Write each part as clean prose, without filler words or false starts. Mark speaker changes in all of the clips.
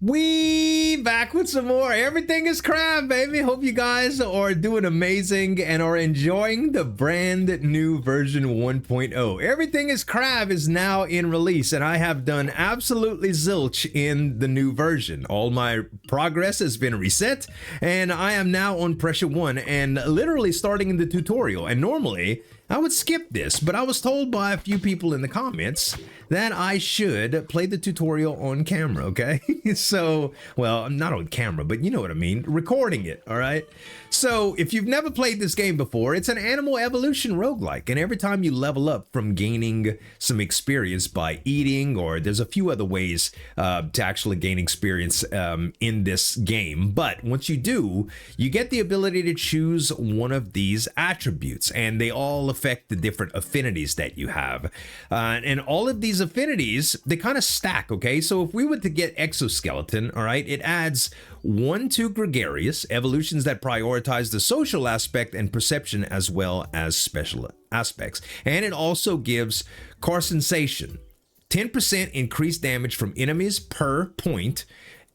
Speaker 1: We back with some more. Everything is crab, baby. Hope you guys are doing amazing and are enjoying the brand new version 1.0. Everything is crab is now in release, and I have done absolutely zilch in the new version. All my progress has been reset, and I am now on pressure 1 and literally starting in the tutorial. And normally I would skip this, but I was told by a few people in the comments that I should play the tutorial on camera, okay? So, well, not on camera, but you know what I mean, recording it, all right? So, if you've never played this game before, it's an animal evolution roguelike, and every time you level up from gaining some experience by eating, or there's a few other ways to actually gain experience in this game, but once you do, you get the ability to choose one of these attributes, and they all affect the different affinities that you have. And all of these affinities, they kind of stack, okay? So if we were to get exoskeleton, all right, it adds 1 to gregarious, evolutions that prioritize the social aspect and perception as well as special aspects. And it also gives car sensation, 10% increased damage from enemies per point,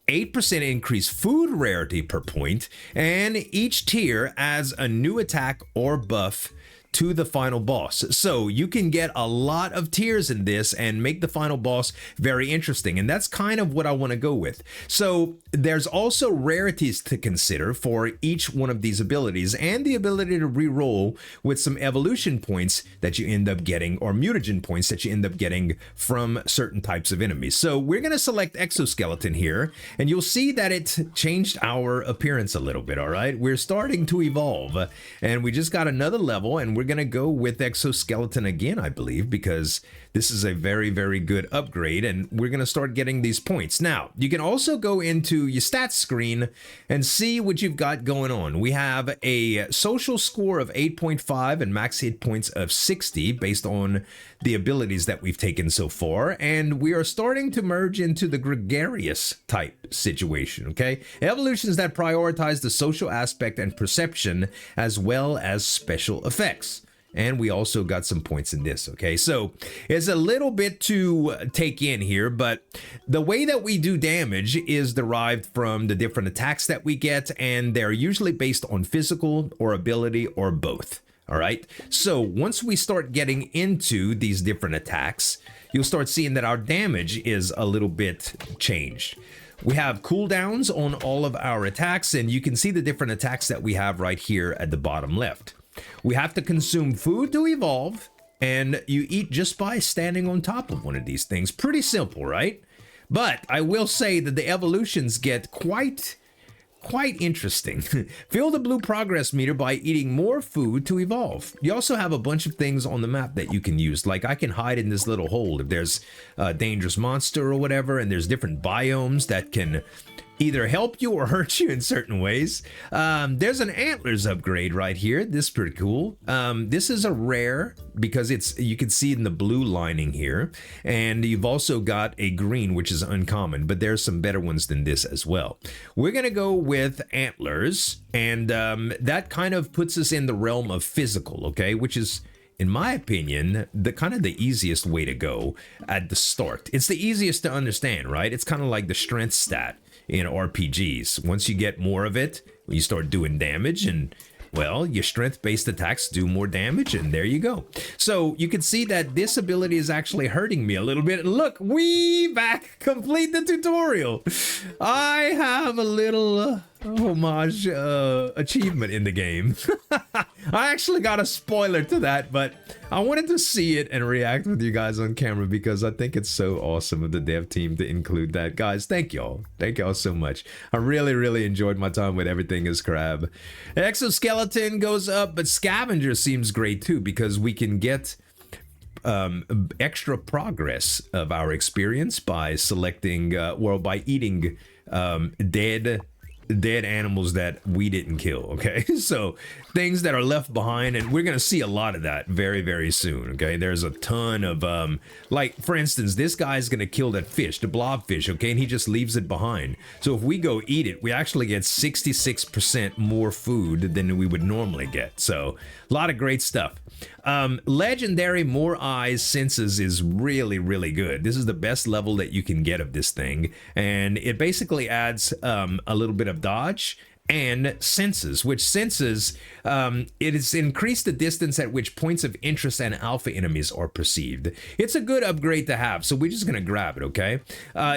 Speaker 1: 8% increased food rarity per point, and each tier adds a new attack or buff to the final boss. So you can get a lot of tiers in this and make the final boss very interesting, and that's kind of what I want to go with. So there's also rarities to consider for each one of these abilities, and the ability to re-roll with some evolution points that you end up getting, or mutagen points that you end up getting from certain types of enemies. So we're going to select exoskeleton here, and you'll see that it changed our appearance a little bit. All right, we're starting to evolve, and we just got another level, and we're going to go with exoskeleton again, I believe, because this is a very, very good upgrade, and we're going to start getting these points. Now, you can also go into your stats screen and see what you've got going on. We have a social score of 8.5 and max hit points of 60 based on the abilities that we've taken so far, and we are starting to merge into the gregarious type situation, okay? Evolutions that prioritize the social aspect and perception as well as special effects. And we also got some points in this, okay? So it's a little bit to take in here, but the way that we do damage is derived from the different attacks that we get, and they're usually based on physical or ability or both, all right? So once we start getting into these different attacks, you'll start seeing that our damage is a little bit changed. We have cooldowns on all of our attacks, and you can see the different attacks that we have right here at the bottom left. We have to consume food to evolve, and you eat just by standing on top of one of these things. Pretty simple, right? But I will say that the evolutions get quite interesting. Fill the blue progress meter by eating more food to evolve. You also have a bunch of things on the map that you can use. Like I can hide in this little hole if there's a dangerous monster or whatever, and there's different biomes that can either help you or hurt you in certain ways. There's an Antlers upgrade right here. This is pretty cool. This is a rare because you can see in the blue lining here, and you've also got a green, which is uncommon, but there's some better ones than this as well. We're gonna go with Antlers, and that kind of puts us in the realm of physical, okay, which is, in my opinion, the kind of the easiest way to go at the start. It's the easiest to understand, right? It's kind of like the strength stat in RPGs. Once you get more of it, you start doing damage, and well, your strength-based attacks do more damage, and there you go. So you can see that this ability is actually hurting me a little bit. And look, we back, complete the tutorial. I have a little homage achievement in the game. I actually got a spoiler to that, but I wanted to see it and react with you guys on camera because I think it's so awesome of the dev team to include that. Guys, thank y'all. Thank y'all so much. I really enjoyed my time with Everything is Crab. Exoskeleton goes up, but Scavenger seems great too because we can get extra progress of our experience by selecting, well, by eating dead dead animals that we didn't kill, okay? So things that are left behind, and we're gonna see a lot of that very, very soon, okay? There's a ton of like for instance, this guy's gonna kill that fish, the blobfish, okay, and he just leaves it behind. So if we go eat it, we actually get 66% more food than we would normally get. So a lot of great stuff. Legendary more eyes senses is really, really good. This is the best level that you can get of this thing, and it basically adds a little bit of dodge and senses, which senses it has increased the distance at which points of interest and alpha enemies are perceived. It's a good upgrade to have, so we're just gonna grab it, okay?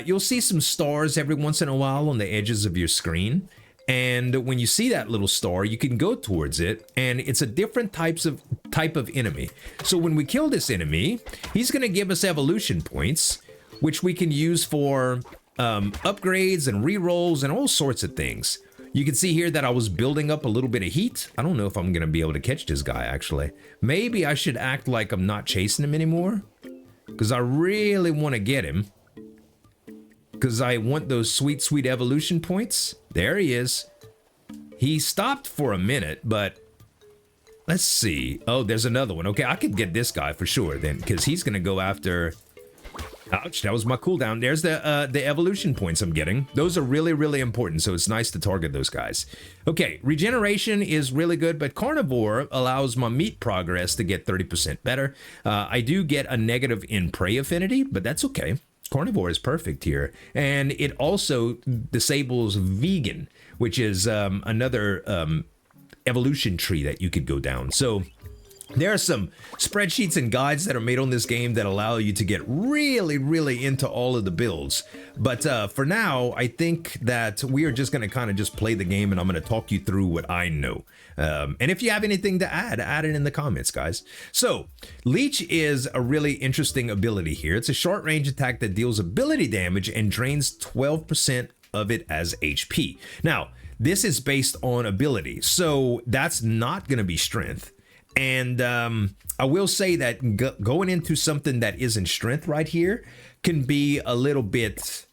Speaker 1: You'll see some stars every once in a while on the edges of your screen. And when you see that little star, you can go towards it, and it's a different type of enemy. So when we kill this enemy, he's gonna give us evolution points, which we can use for upgrades and rerolls and all sorts of things. You can see here that I was building up a little bit of heat. I don't know if I'm gonna be able to catch this guy, actually. Maybe I should act like I'm not chasing him anymore, because I really want to get him. Because I want those sweet, sweet evolution points. There he is. He stopped for a minute, but let's see. Oh, there's another one. Okay, I could get this guy for sure then, because he's going to go after... Ouch, that was my cooldown. There's the evolution points I'm getting. Those are really, really important, so it's nice to target those guys. Okay, regeneration is really good, but carnivore allows my meat progress to get 30% better. I do get a negative in prey affinity, but that's okay. Carnivore is perfect here, and it also disables vegan, which is another evolution tree that you could go down. So there are some spreadsheets and guides that are made on this game that allow you to get really, really into all of the builds. But for now, I think that we are just going to kind of just play the game, and I'm going to talk you through what I know. And if you have anything to add it in the comments, guys. So Leech is a really interesting ability here. It's a short range attack that deals ability damage and drains 12% of it as HP. Now, this is based on ability, so that's not going to be strength. And I will say that going into something that isn't strength right here can be a little bit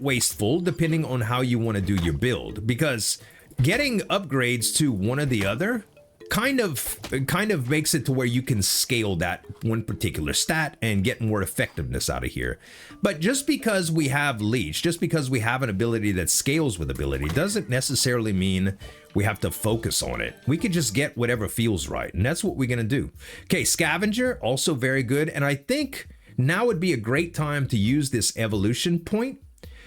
Speaker 1: wasteful, depending on how you want to do your build, because getting upgrades to one or the other kind of makes it to where you can scale that one particular stat and get more effectiveness out of here. But just because we have Leech, just because we have an ability that scales with ability, doesn't necessarily mean we have to focus on it. We could just get whatever feels right, and that's what we're gonna do. Okay, Scavenger, also very good, and I think now would be a great time to use this evolution point.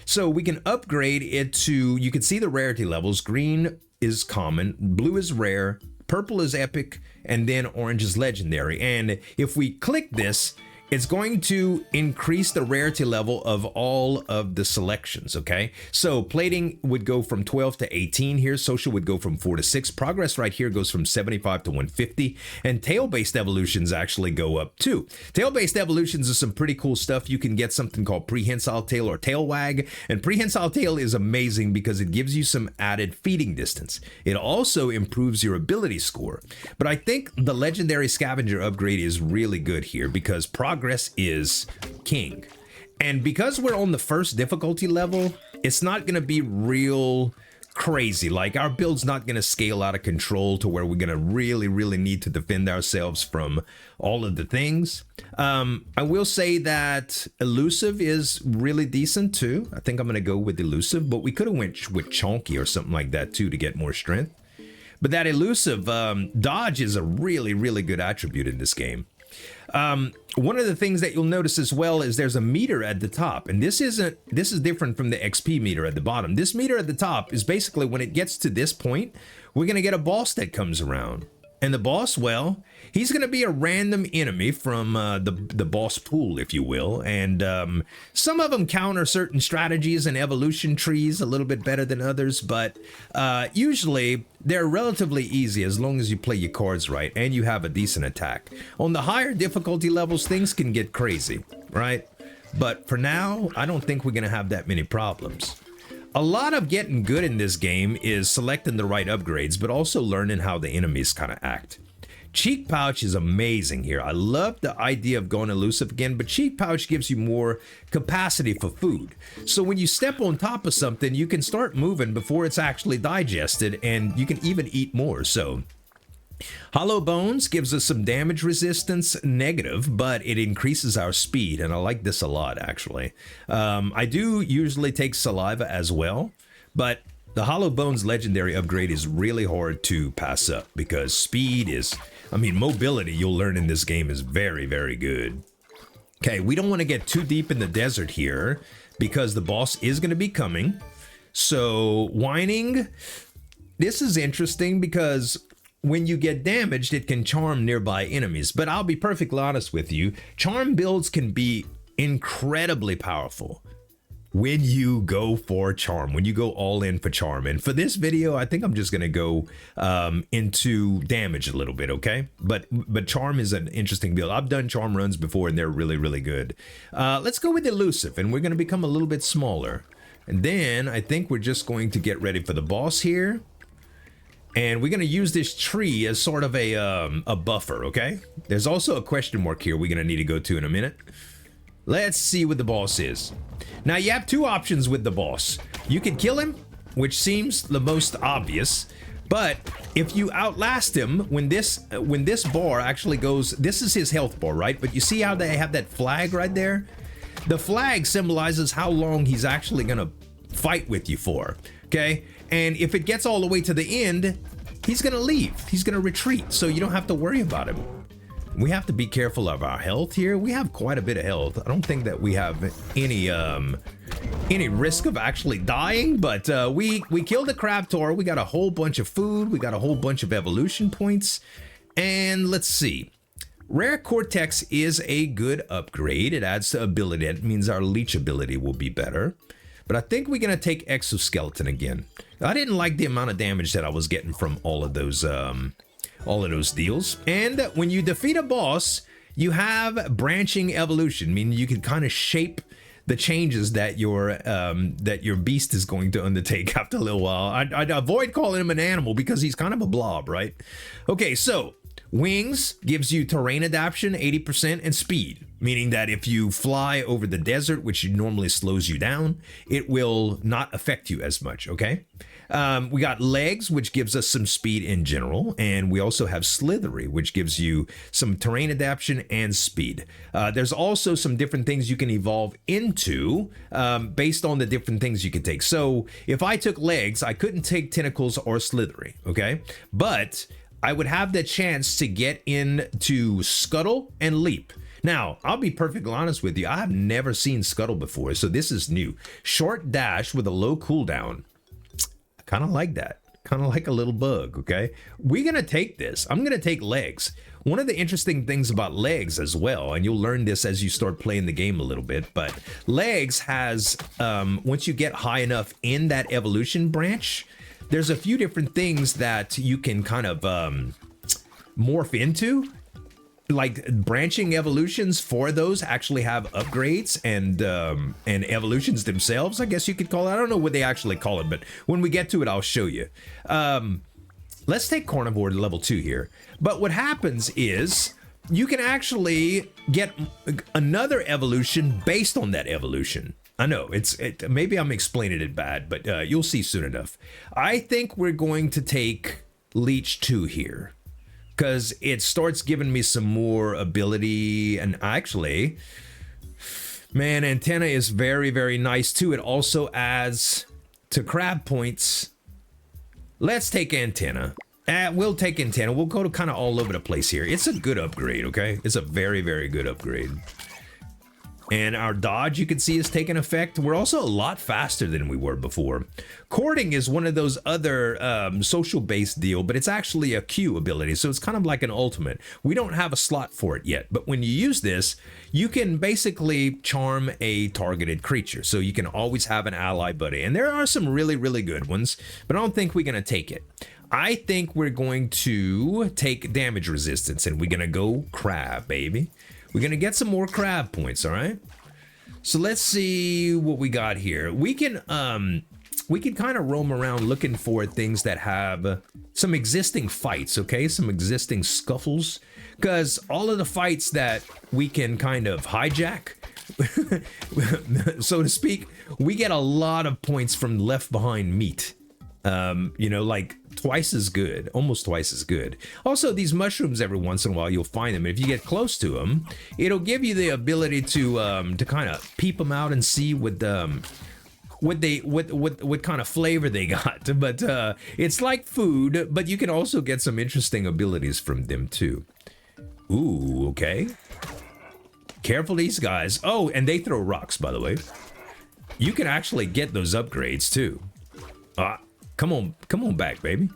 Speaker 1: So we can upgrade it to, you can see the rarity levels. Green is common, blue is rare, purple is epic, and then orange is legendary. And if we click this, it's going to increase the rarity level of all of the selections, okay? So plating would go from 12 to 18 here. Social would go from 4 to 6. Progress right here goes from 75 to 150. And tail-based evolutions actually go up too. Tail-based evolutions is some pretty cool stuff. You can get something called prehensile tail or tail wag. And prehensile tail is amazing because it gives you some added feeding distance. It also improves your ability score. But I think the legendary scavenger upgrade is really good here because progress is king. And because we're on the first difficulty level, it's not going to be real crazy. Like, our build's not going to scale out of control to where we're going to really need to defend ourselves from all of the things. I will say that elusive is really decent too. I think I'm going to go with elusive, but we could have went with chonky or something like that too to get more strength. But that elusive dodge is a really good attribute in this game. One of the things that you'll notice as well is there's a meter at the top, and this is different from the XP meter at the bottom. This meter at the top is basically when it gets to this point, we're gonna get a boss that comes around. And the boss, well, he's going to be a random enemy from the boss pool, if you will. And some of them counter certain strategies and evolution trees a little bit better than others. But usually they're relatively easy as long as you play your cards right and you have a decent attack. On the higher difficulty levels, things can get crazy, right? But for now, I don't think we're going to have that many problems. A lot of getting good in this game is selecting the right upgrades, but also learning how the enemies kind of act. Cheek pouch is amazing here. I love the idea of going elusive again, but cheek pouch gives you more capacity for food. So when you step on top of something, you can start moving before it's actually digested, and you can even eat more. So hollow bones gives us some damage resistance, negative, but it increases our speed, and I like this a lot, actually. I do usually take saliva as well, but the hollow bones legendary upgrade is really hard to pass up because speed is, I mean, mobility you'll learn in this game is very, very good. Okay, we don't want to get too deep in the desert here because the boss is going to be coming. So whining, this is interesting because when you get damaged, it can charm nearby enemies. But I'll be perfectly honest with you, charm builds can be incredibly powerful when you go for charm, when you go all in for charm. And for this video, I think I'm just going to go into damage a little bit, okay? But charm is an interesting build. I've done charm runs before, and they're really, really good. Let's go with elusive, and we're going to become a little bit smaller. And then I think we're just going to get ready for the boss here. And we're going to use this tree as sort of a buffer, okay? There's also a question mark here we're going to need to go to in a minute. Let's see what the boss is. Now, you have two options with the boss. You can kill him, which seems the most obvious. But if you outlast him, when this bar actually goes, this is his health bar, right? But you see how they have that flag right there? The flag symbolizes how long he's actually going to fight with you for, okay? And if it gets all the way to the end, he's going to leave. He's going to retreat, so you don't have to worry about him. We have to be careful of our health here. We have quite a bit of health. I don't think that we have any risk of actually dying, but we killed the Crabtor. We got a whole bunch of food. We got a whole bunch of evolution points. And let's see. Rare Cortex is a good upgrade. It adds to ability. It means our leech ability will be better. But I think we're going to take Exoskeleton again. I didn't like the amount of damage that I was getting from all of those deals. And when you defeat a boss, you have branching evolution, meaning you can kind of shape the changes that your beast is going to undertake after a little while. I'd avoid calling him an animal because he's kind of a blob, right? Okay, so wings gives you terrain adaptation, 80%, and speed, meaning that if you fly over the desert, which normally slows you down, it will not affect you as much, okay? We got legs, which gives us some speed in general, and we also have slithery, which gives you some terrain adaptation and speed. There's also some different things you can evolve into based on the different things you can take. So if I took legs, I couldn't take tentacles or slithery, okay? But I would have the chance to get into Scuttle and Leap. Now, I'll be perfectly honest with you, I have never seen Scuttle before, so this is new. Short dash with a low cooldown. I kind of like that. Kind of like a little bug, okay? We're going to take this. I'm going to take legs. One of the interesting things about legs as well, and you'll learn this as you start playing the game a little bit, but legs has, once you get high enough in that evolution branch, there's a few different things that you can kind of morph into. Like branching evolutions for those actually have upgrades and evolutions themselves, I guess you could call it. I don't know what they actually call it, but when we get to it, I'll show you. Let's take Carnivore to level 2 here. But what happens is you can actually get another evolution based on that evolution. I know, maybe I'm explaining it bad, but you'll see soon enough. I think we're going to take Leech 2 here, because it starts giving me some more ability, and actually, man, Antenna is very, very nice too. It also adds to crab points. Let's take Antenna. We'll take Antenna. We'll go to kind of all over the place here. It's a good upgrade, okay? It's a very, very good upgrade. And our dodge, you can see, is taking effect. We're also a lot faster than we were before. Courting is one of those other social-based deal, but it's actually a Q ability, so it's kind of like an ultimate. We don't have a slot for it yet, but when you use this, you can basically charm a targeted creature, so you can always have an ally buddy. And there are some really, really good ones, but I don't think we're going to take it. I think we're going to take damage resistance, and we're going to go crab, baby. We're going to get some more crab points, all right? So let's see what we got here. We can we can kind of roam around looking for things that have some existing fights, okay? Some existing scuffles. Because all of the fights that we can kind of hijack, so to speak, we get a lot of points from left behind meat. You know, like twice as good, almost twice as good. Also, these mushrooms, every once in a while, you'll find them. If you get close to them, it'll give you the ability to kind of peep them out and see what kind of flavor they got. But it's like food, but you can also get some interesting abilities from them too. Ooh, okay. Careful these guys. Oh, and they throw rocks, by the way. You can actually get those upgrades too. Come on back, baby.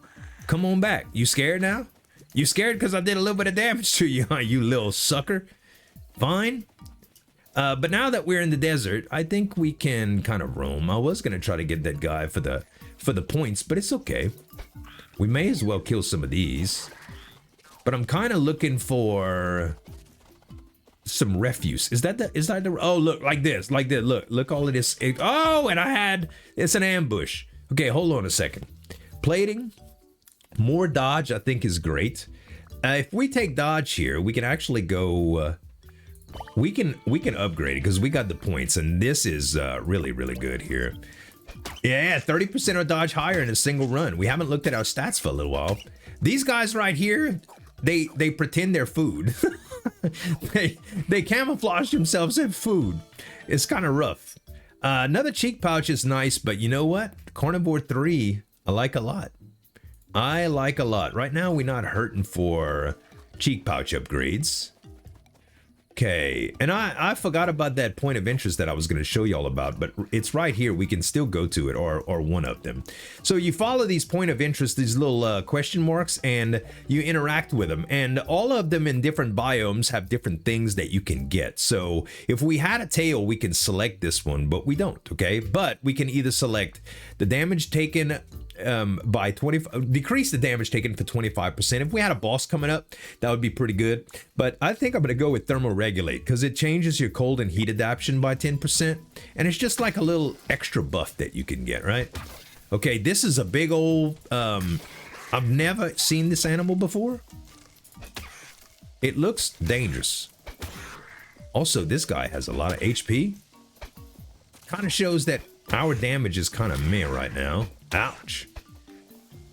Speaker 1: Come on back. You scared now? You scared because I did a little bit of damage to you, huh, you little sucker? Fine. But now that we're in the desert, I think we can kind of roam. I was gonna try to get that guy for the points, but it's okay. We may as well kill some of these. But I'm kind of looking for some refuse. Is that the? Oh, look, like this. Look, all of this. Oh, and it's an ambush. Okay, hold on a second. Plating, more dodge, I think is great. If we take dodge here, we can actually go. We can upgrade it because we got the points, and this is really good here. Yeah, 30% of dodge higher in a single run. We haven't looked at our stats for a little while. These guys right here, they pretend they're food. they camouflage themselves as food. It's kind of rough. Another cheek pouch is nice, but you know what? Carnivore 3, I like a lot. Right now, we're not hurting for cheek pouch upgrades. Okay, and I forgot about that point of interest that I was going to show y'all about, but it's right here. We can still go to it, or one of them. So you follow these point of interest, these little question marks, and you interact with them. And all of them in different biomes have different things that you can get. So if we had a tail, we can select this one, but we don't, okay? But we can either select the damage taken by 20, decrease the damage taken for 25%. If we had a boss coming up, that would be pretty good. But I think I'm going to go with thermoregulate because it changes your cold and heat adaptation by 10%. And it's just like a little extra buff that you can get, right? Okay, this is a big old, I've never seen this animal before. It looks dangerous. Also, this guy has a lot of HP. Kind of shows that our damage is kind of meh right now. Ouch.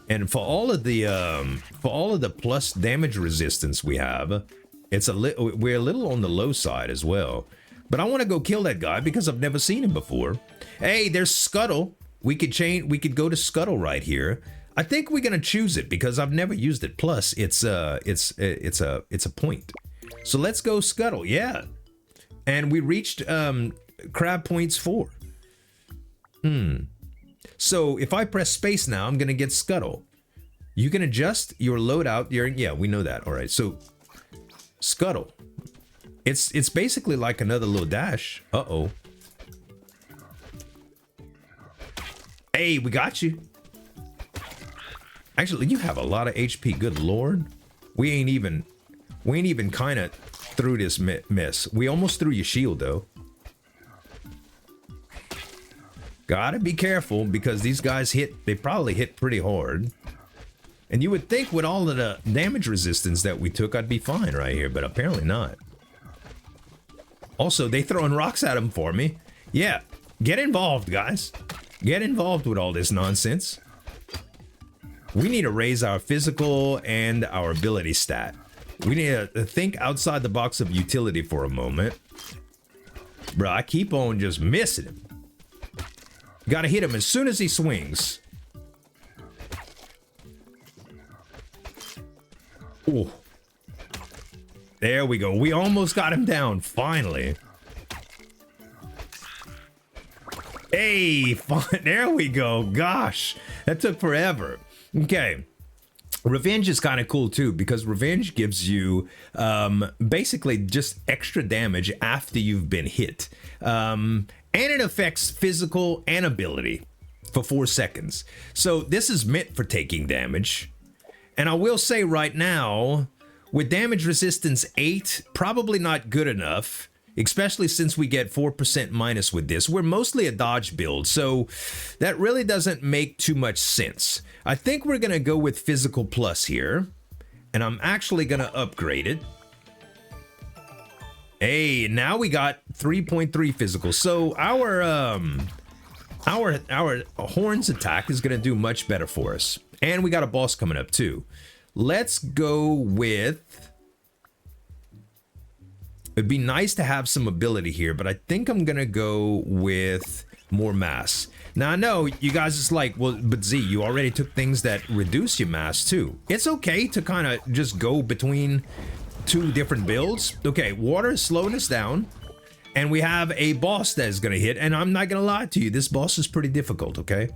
Speaker 1: And for all of the plus damage resistance we have, we're a little on the low side as well. But I want to go kill that guy because I've never seen him before. Hey, there's Scuttle. We could go to Scuttle right here. I think we're gonna choose it because I've never used it. Plus, it's a point. So let's go Scuttle. Yeah. And we reached crab points 4. So if I press space now, I'm gonna get Scuttle. You can adjust your loadout. Yeah, we know that. All right, so Scuttle. It's basically like another little dash. Uh-oh. Hey, we got you. Actually, you have a lot of HP. Good Lord. We ain't even kind of through this mess. We almost threw your shield though. Gotta be careful because these guys they probably hit pretty hard. And you would think with all of the damage resistance that we took, I'd be fine right here, but apparently not. Also, they throwing rocks at them for me. Yeah, get involved, guys. Get involved with all this nonsense. We need to raise our physical and our ability stat. We need to think outside the box of utility for a moment. Bro, I keep on just missing him. Gotta hit him as soon as he swings. Ooh. There we go. We almost got him down, finally. Hey, there we go. Gosh, that took forever. Okay. Revenge is kind of cool too because revenge gives you basically just extra damage after you've been hit. And it affects physical and ability for 4 seconds. So this is meant for taking damage. And I will say right now, with damage resistance 8, probably not good enough. especially since we get 4% minus with this. We're mostly a dodge build, so that really doesn't make too much sense. I think we're going to go with physical plus here, and I'm actually going to upgrade it. Hey, now we got 3.3 physical. So our horns attack is going to do much better for us. And we got a boss coming up too. Let's go with... It'd be nice to have some ability here, but I think I'm going to go with more mass. Now, I know you guys is like, well, but Z, you already took things that reduce your mass too. It's okay to kind of just go between two different builds. Okay, water is slowing us down. And we have a boss that is going to hit. And I'm not going to lie to you, this boss is pretty difficult, okay?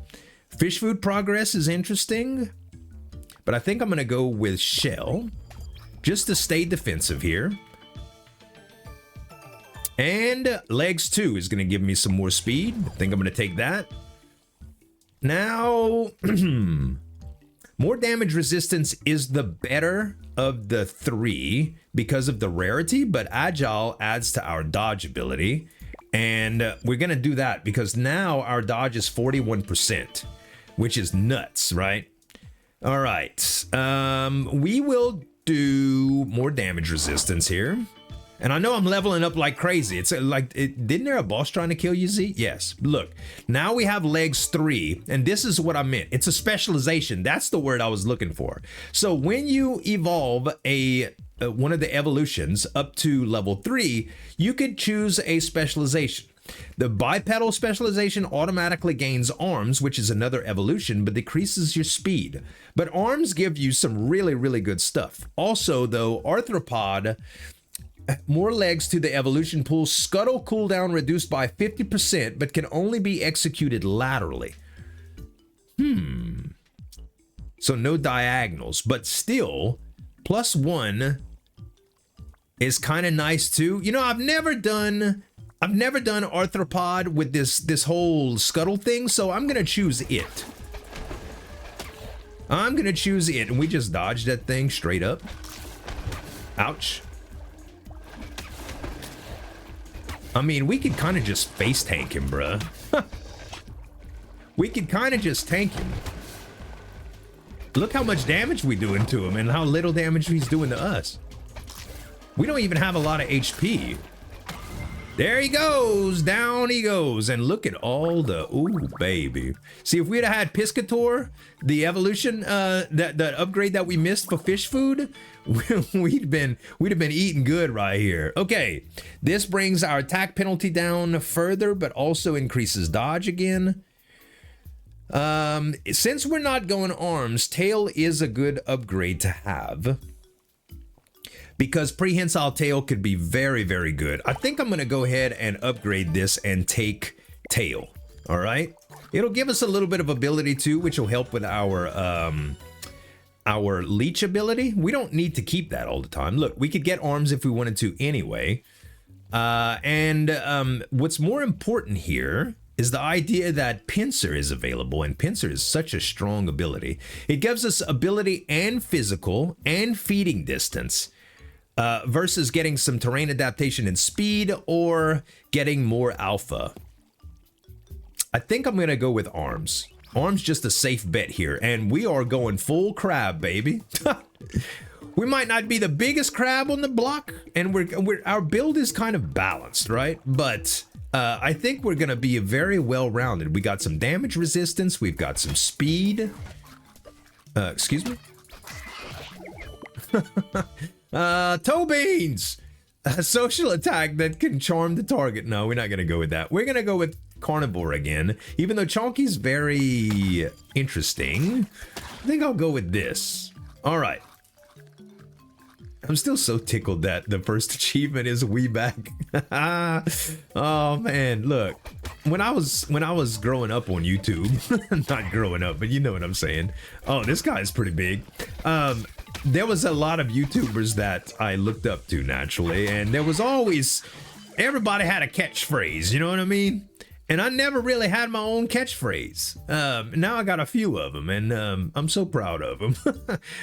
Speaker 1: Fish food progress is interesting. But I think I'm going to go with shell. Just to stay defensive here. And legs 2 is going to give me some more speed. I think I'm going to take that. Now, more damage resistance is the better of the 3 because of the rarity, but agile adds to our dodge ability. And we're going to do that because now our dodge is 41%, which is nuts, right? All right. We will do more damage resistance here. And I know I'm leveling up like crazy. It's like, didn't there a boss trying to kill you, Z? Yes. Look, now we have legs 3, and this is what I meant. It's a specialization. That's the word I was looking for. So when you evolve one of the evolutions up to level 3, you could choose a specialization. The bipedal specialization automatically gains arms, which is another evolution, but decreases your speed. But arms give you some really, really good stuff. Also, though, Arthropod... more legs to the evolution pool. Scuttle cooldown reduced by 50%, but can only be executed laterally. So no diagonals, but still, +1 is kind of nice too. You know, I've never done Arthropod with this whole Scuttle thing, so I'm gonna choose it. I'm gonna choose it, and we just dodged that thing straight up. Ouch. I mean, we could kind of just face tank him, bruh. We could kind of just tank him. Look how much damage we're doing to him and how little damage he's doing to us. We don't even have a lot of HP. There he goes. Down he goes. And look at all the... Ooh, baby. See, if we'd have had Piscator, the evolution, that upgrade that we missed for fish food, we'd have been eating good right here. Okay, this brings our attack penalty down further, but also increases dodge again. Since we're not going arms, tail is a good upgrade to have. Because prehensile tail could be very, very good. I think I'm going to go ahead and upgrade this and take tail. All right. It'll give us a little bit of ability too, which will help with our leech ability. We don't need to keep that all the time. Look, we could get arms if we wanted to anyway. What's more important here is the idea that pincer is available, and pincer is such a strong ability. It gives us ability and physical and feeding distance. Versus getting some terrain adaptation and speed or getting more alpha. I think I'm going to go with arms. Arms just a safe bet here. And we are going full crab, baby. We might not be the biggest crab on the block. And our build is kind of balanced, right? But I think we're going to be very well-rounded. We got some damage resistance. We've got some speed. Excuse me? Toe beans, a social attack that can charm the target. No, we're not going to go with that. We're going to go with carnivore again, even though Chonky's very interesting. I think I'll go with this. All right. I'm still so tickled that the first achievement is we back. Oh man, look. When I was growing up on YouTube, not growing up, but you know what I'm saying. Oh, this guy's pretty big. There was a lot of YouTubers that I looked up to naturally, and there was always, everybody had a catchphrase, you know what I mean? And I never really had my own catchphrase. Now I got a few of them, and I'm so proud of them.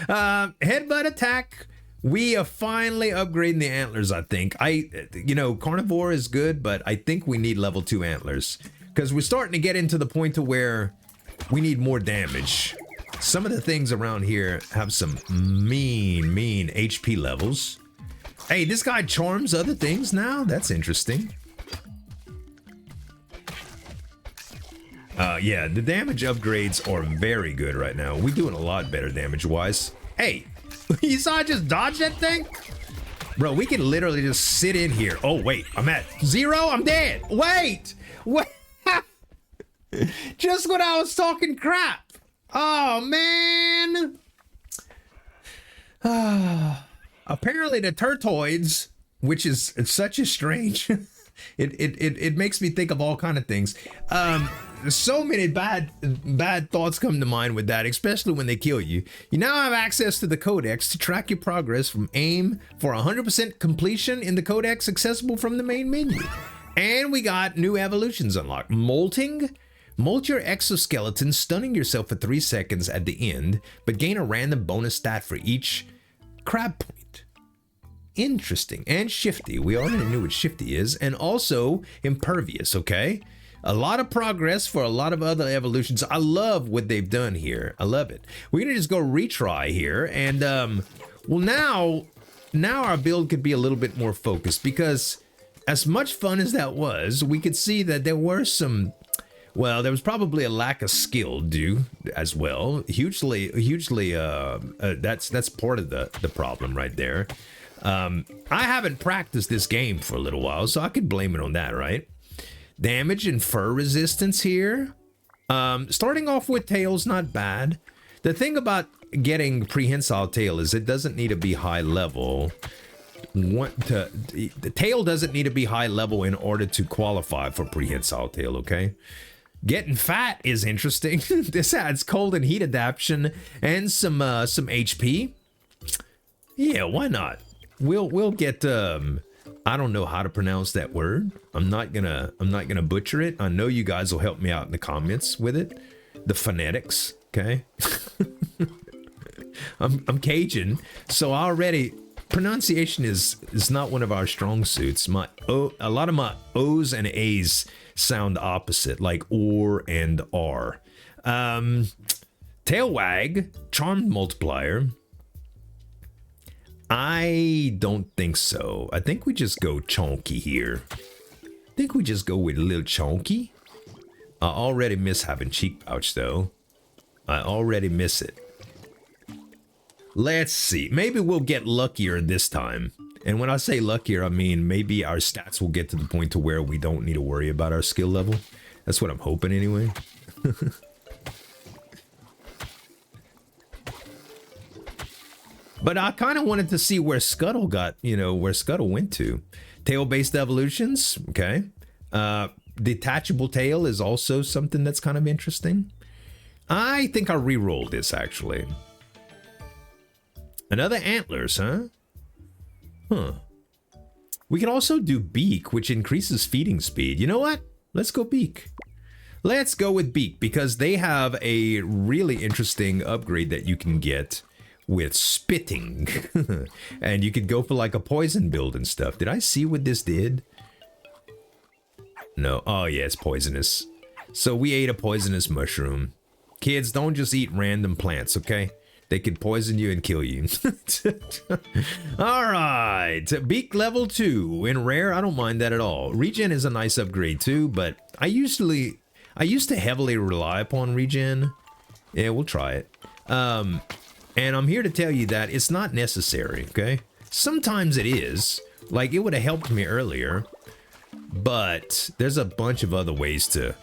Speaker 1: Headbutt attack We are finally upgrading the antlers, I think. You know, carnivore is good, but I think we need level 2 antlers. Because we're starting to get into the point to where we need more damage. Some of the things around here have some mean HP levels. Hey, this guy charms other things now? That's interesting. Yeah, the damage upgrades are very good right now. We're doing a lot better damage-wise. Hey! You saw I just dodged that thing? Bro, we can literally just sit in here. Oh, wait. I'm at 0. I'm dead. Wait. Wait. Just when I was talking crap. Oh, man. Apparently the turtoids, which is such a strange... it makes me think of all kind of things. So many bad thoughts come to mind with that, especially when they kill you. You now have access to the codex to track your progress from aim for 100% completion in the codex accessible from the main menu. And we got new evolutions unlocked. Molting. Molt your exoskeleton, stunning yourself for 3 seconds at the end, but gain a random bonus stat for each crab point. Interesting. And shifty. We already knew what shifty is. And also impervious, okay? A lot of progress for a lot of other evolutions. I love what they've done here. I love it. We're gonna just go retry here, and well, now our build could be a little bit more focused, because as much fun as that was, we could see that there were some, well, there was probably a lack of skill due as well. Hugely that's part of the problem right there. I haven't practiced this game for a little while, so I could blame it on that, right? Damage and fur resistance here. Starting off with tail's not bad. The thing about getting prehensile tail is it doesn't need to be high level. The tail doesn't need to be high level in order to qualify for prehensile tail, okay? Getting fat is interesting. This adds cold and heat adaptation and some HP. Yeah, why not? We'll get I don't know how to pronounce that word. I'm not gonna butcher it. I know you guys will help me out in the comments with it. The phonetics, okay? I'm Cajun, so already pronunciation is not one of our strong suits. A lot of my O's and A's sound opposite, like or and R. Tail wag, charm multiplier. I don't think so. I think we just go chonky here. I think we just go with a little chonky. I already miss having cheek pouch though. I already miss it. Let's see. Maybe we'll get luckier this time. And when I say luckier, I mean maybe our stats will get to the point to where we don't need to worry about our skill level. That's what I'm hoping anyway. But I kind of wanted to see where Scuttle got, you know, where Scuttle went to. Tail-based evolutions, okay. Detachable tail is also something that's kind of interesting. I think I'll re-roll this, actually. Another antlers, huh? Huh. We can also do beak, which increases feeding speed. You know what? Let's go beak. Let's go with beak, because they have a really interesting upgrade that you can get with spitting. And you could go for like a poison build and stuff. Did I see what this did? No. Oh yeah, it's poisonous. So we ate a poisonous mushroom. Kids, don't just eat random plants, okay? They can poison you and kill you. Alright, beak level 2. In rare, I don't mind that at all. Regen is a nice upgrade too, but I used to heavily rely upon regen. Yeah, we'll try it. And I'm here to tell you that it's not necessary, okay? Sometimes it is. Like, it would have helped me earlier. But there's a bunch of other ways to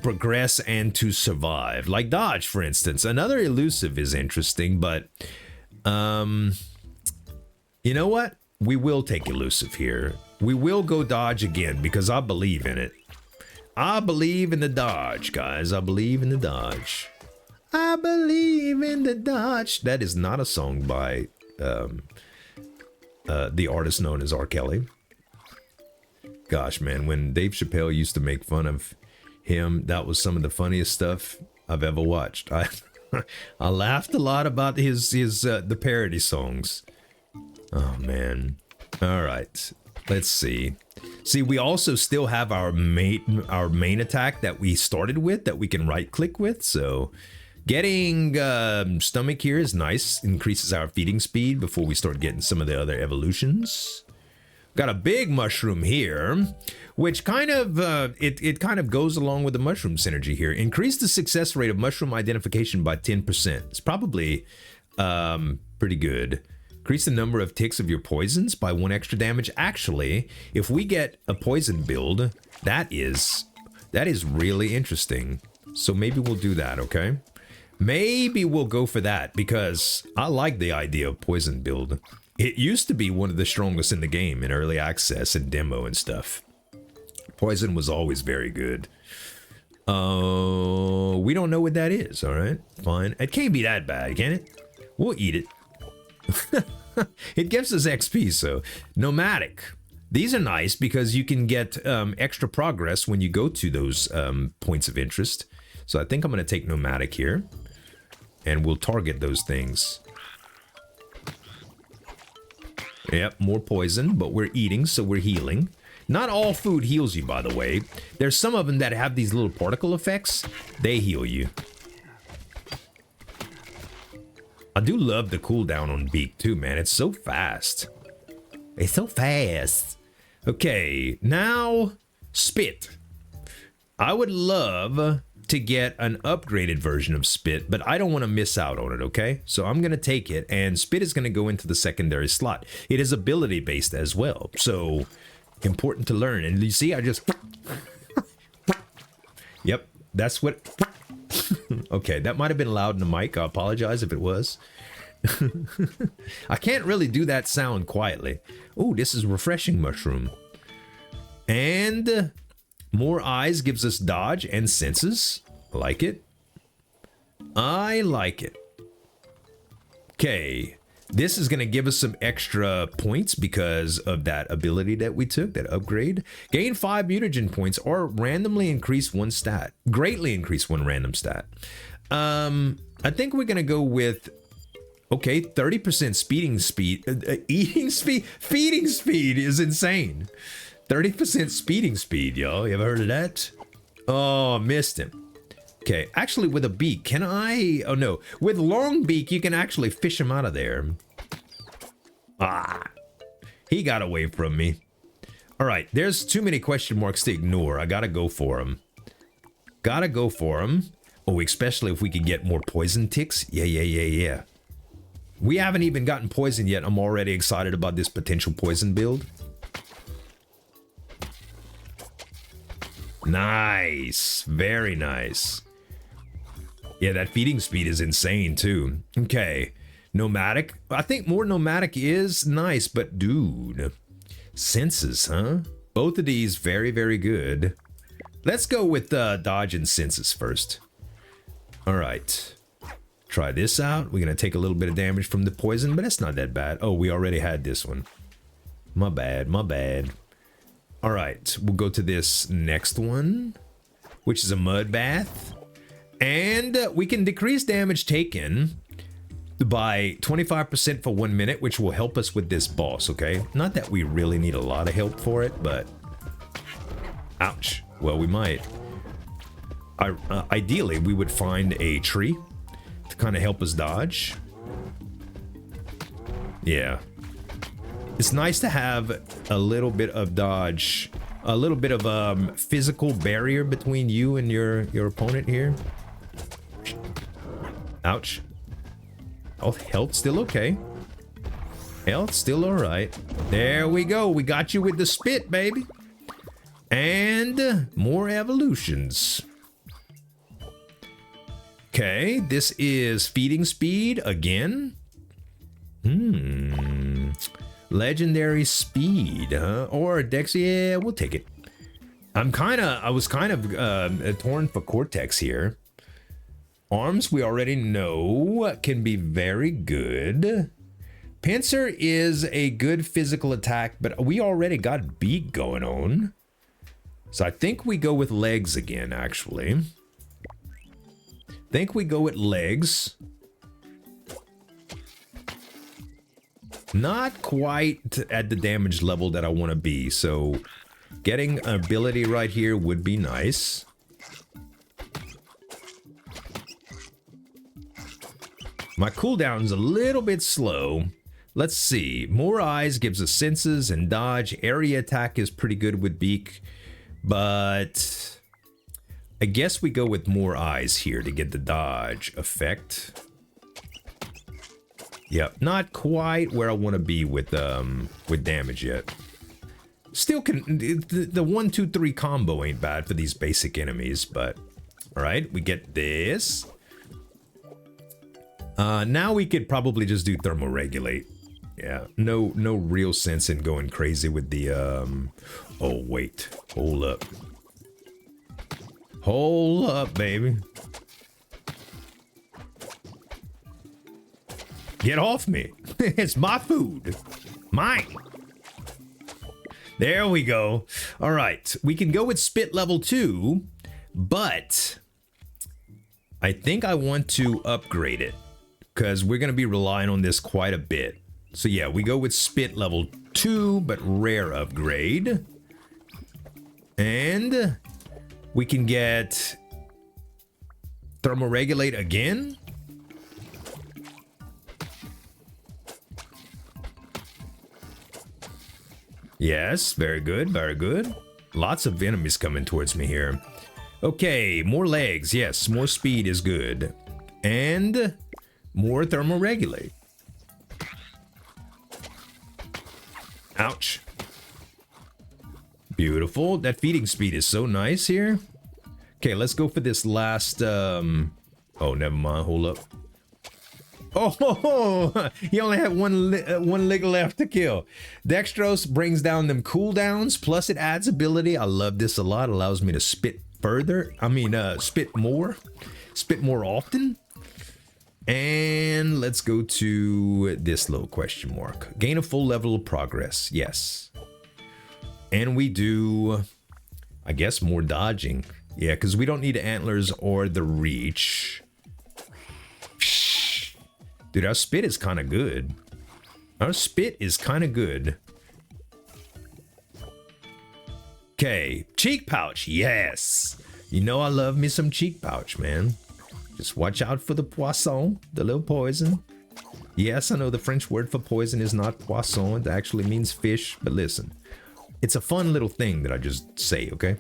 Speaker 1: progress and to survive. Like dodge, for instance. Another elusive is interesting, but... you know what? We will take elusive here. We will go dodge again, because I believe in it. I believe in the dodge, guys. I believe in the dodge. I believe in the dodge. That is not a song by the artist known as R. Kelly. Gosh, man, when Dave Chappelle used to make fun of him, that was some of the funniest stuff I've ever watched. I laughed a lot about his the parody songs. Oh, man. All right. Let's see. See, we also still have our main attack that we started with that we can right-click with. So getting stomach here is nice. Increases our feeding speed before we start getting some of the other evolutions. Got a big mushroom here, which kind of, it kind of goes along with the mushroom synergy here. Increase the success rate of mushroom identification by 10%. It's probably pretty good. Increase the number of ticks of your poisons by 1 extra damage. Actually, if we get a poison build, that is really interesting. So maybe we'll do that, okay? Maybe we'll go for that because I like the idea of poison build. It used to be one of the strongest in the game in early access and demo and stuff. Poison was always very good. We don't know what that is, all right? Fine. It can't be that bad, can it? We'll eat it. It gives us XP, so nomadic. These are nice because you can get extra progress when you go to those points of interest. So I think I'm going to take nomadic here, and we'll target those things. Yep, more poison, but we're eating, so we're healing. Not all food heals you, by the way. There's some of them that have these little particle effects. They heal you. I do love the cooldown on Beak too, man. It's so fast. It's so fast. Okay, now Spit. I would love to get an upgraded version of Spit, but I don't want to miss out on it, okay? So I'm going to take it, and Spit is going to go into the secondary slot. It is ability based as well, so important to learn. And you see, I just... Yep, that's what... Okay, that might have been loud in the mic. I apologize if it was. I can't really do that sound quietly. Oh, this is refreshing mushroom. And more eyes gives us dodge and senses. I like it. I like it. Okay, this is going to give us some extra points because of that ability that we took, that upgrade. Gain 5 mutagen points or randomly increase 1 stat. Greatly increase 1 random stat. I think we're going to go with, okay, 30% speeding speed. Eating speed? Feeding speed is insane. 30% speeding speed, y'all. You ever heard of that? Oh, missed him. Okay, actually with a beak, can I? Oh no, with long beak, you can actually fish him out of there. Ah, he got away from me. All right, there's too many question marks to ignore. I gotta go for him. Gotta go for him. Oh, especially if we could get more poison ticks. Yeah. We haven't even gotten poison yet. I'm already excited about this potential poison build. Nice, very nice. Yeah, that feeding speed is insane too. Okay, nomadic. I think more nomadic is nice, but dude, senses, huh? Both of these very, very good. Let's go with dodge and senses first. All right, try this out. We're gonna take a little bit of damage from the poison, but it's not that bad. Oh, we already had this one. My bad, my bad. All right, we'll go to this next one, which is a mud bath. And we can decrease damage taken by 25% for 1 minute, which will help us with this boss, okay? Not that we really need a lot of help for it, but... Ouch. Well, we might. Ideally, we would find a tree to kind of help us dodge. Yeah. It's nice to have a little bit of dodge, a little bit of physical barrier between you and your opponent here. Ouch. Oh, health still okay. Health still all right. There we go. We got you with the spit, baby. And more evolutions. Okay, this is feeding speed again. Legendary speed, huh? Or Dex, yeah, we'll take it. I was kind of torn for Cortex here. Arms, we already know, can be very good. Pincer is a good physical attack, but we already got beak going on. So I think we go with legs again, actually. Think we go with legs. Not quite at the damage level that I want to be, so getting an ability right here would be nice. My cooldown's a little bit slow. Let's see. More eyes gives us senses and dodge. Area attack is pretty good with Beak, but I guess we go with more eyes here to get the dodge effect. Yep, not quite where I want to be with damage yet. Still can the 1, 2, 3 combo ain't bad for these basic enemies, but all right, we get this. Now we could probably just do thermoregulate. Yeah, no real sense in going crazy with the oh wait, hold up. Hold up, baby. Get off me. It's my food. Mine. There we go. All right, we can go with spit level 2, but I think I want to upgrade it because we're going to be relying on this quite a bit. So yeah, we go with spit level 2, but rare upgrade. And we can get thermoregulate again. Yes, very good, very good. Lots of enemies coming towards me here. Okay, more legs. Yes, more speed is good. And more thermoregulate. Ouch. Beautiful. That feeding speed is so nice here. Okay, let's go for this last... Oh, never mind. Hold up. Oh, he only had one leg left to kill. Dextrose brings down them cooldowns, plus it adds ability. I love this a lot. Allows me to spit further. I mean, spit more often. And let's go to this little question mark. Gain a full level of progress. Yes. And we do, I guess, more dodging. Yeah, because we don't need antlers or the reach. Dude, our spit is kind of good. Our spit is kind of good. Okay, cheek pouch, yes. You know I love me some cheek pouch, man. Just watch out for the poisson, the little poison. Yes, I know the French word for poison is not poisson. It actually means fish, but listen. It's a fun little thing that I just say, okay?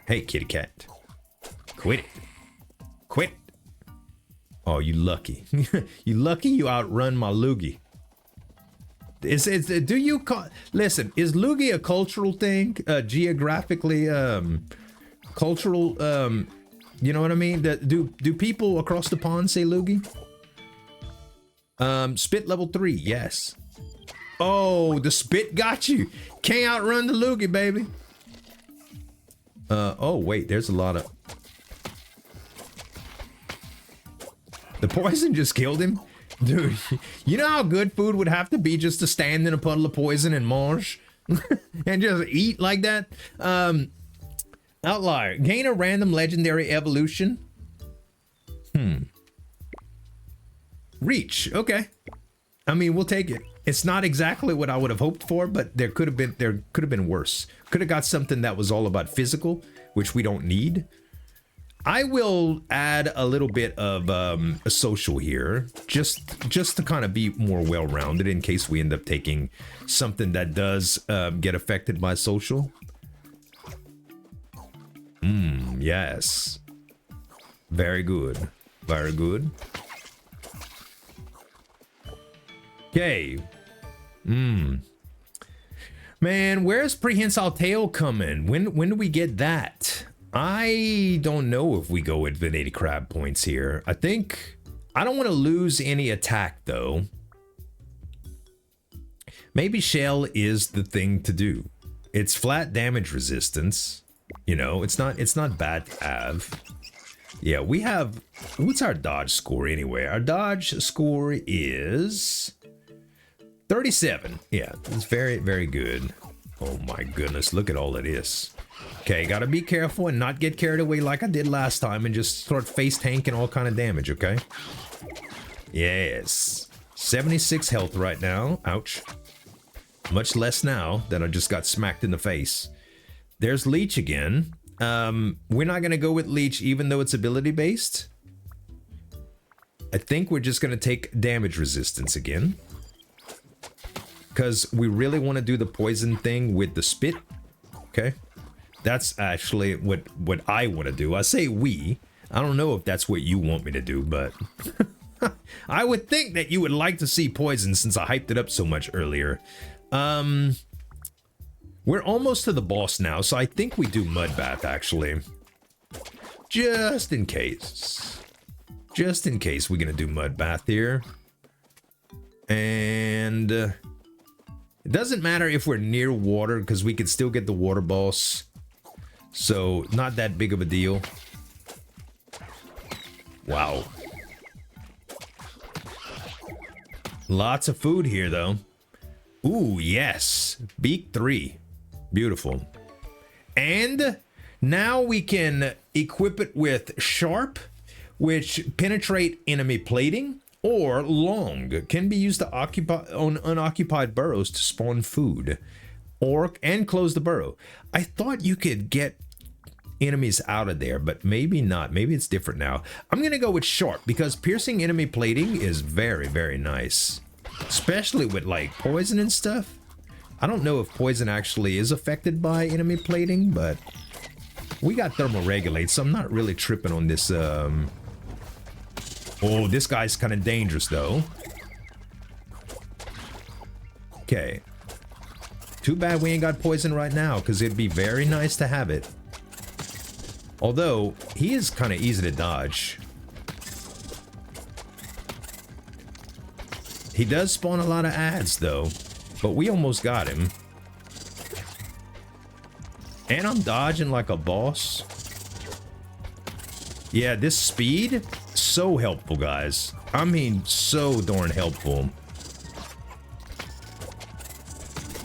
Speaker 1: Hey, kitty cat. Quit it. Quit. Oh, you lucky. You lucky you outrun my loogie. Do you call... Listen, is loogie a cultural thing? Geographically, cultural, you know what I mean? Do people across the pond say loogie? Spit level 3, yes. Oh, the spit got you. Can't outrun the loogie, baby. Oh, wait, there's a lot of... The poison just killed him? Dude, you know how good food would have to be just to stand in a puddle of poison and mange? And just eat like that? Outlier. Gain a random legendary evolution. Reach. Okay. I mean, we'll take it. It's not exactly what I would have hoped for, but there could have been worse. Could have got something that was all about physical, which we don't need. I will add a little bit of a social here, just to kind of be more well-rounded in case we end up taking something that does get affected by social. Yes. Very good. Very good. Okay. Man, where's Prehensile tail coming? When do we get that? I don't know if we go with Infinity Crab points here. I think I don't want to lose any attack though. Maybe Shell is the thing to do. It's flat damage resistance. You know, it's not bad to have. Yeah, we have, what's our dodge score anyway? Our dodge score is 37. Yeah, it's very, very good. Oh my goodness, look at all of this. Okay, gotta be careful and not get carried away like I did last time and just start face tanking all kind of damage, okay? Yes. 76 health right now. Ouch. Much less now that I just got smacked in the face. There's Leech again. We're not going to go with Leech even though it's ability based. I think we're just going to take damage resistance again. Because we really want to do the poison thing with the spit. Okay. That's actually what I want to do. I say we. I don't know if that's what you want me to do, but... I would think that you would like to see poison since I hyped it up so much earlier. We're almost to the boss now, so I think we do mud bath actually. Just in case. Just in case we're gonna do mud bath here. And it doesn't matter if we're near water because we can still get the water boss. So not that big of a deal. Wow. Lots of food here, though. Ooh, yes. Beak 3. Beautiful. And now we can equip it with Sharp, which penetrate enemy plating, or Long. Can be used to occupy on unoccupied burrows to spawn food, and close the burrow. I thought you could get enemies out of there, but maybe not. Maybe it's different now. I'm gonna go with Sharp because piercing enemy plating is very, very nice, especially with like poison and stuff. I don't know if poison actually is affected by enemy plating, but we got thermal regulate, so I'm not really tripping on this. Oh, this guy's kind of dangerous though. Okay, too bad we ain't got poison right now because it'd be very nice to have it. Although, he is kind of easy to dodge. He does spawn a lot of ads, though. But we almost got him. And I'm dodging like a boss. Yeah, this speed, so helpful, guys. I mean, so darn helpful.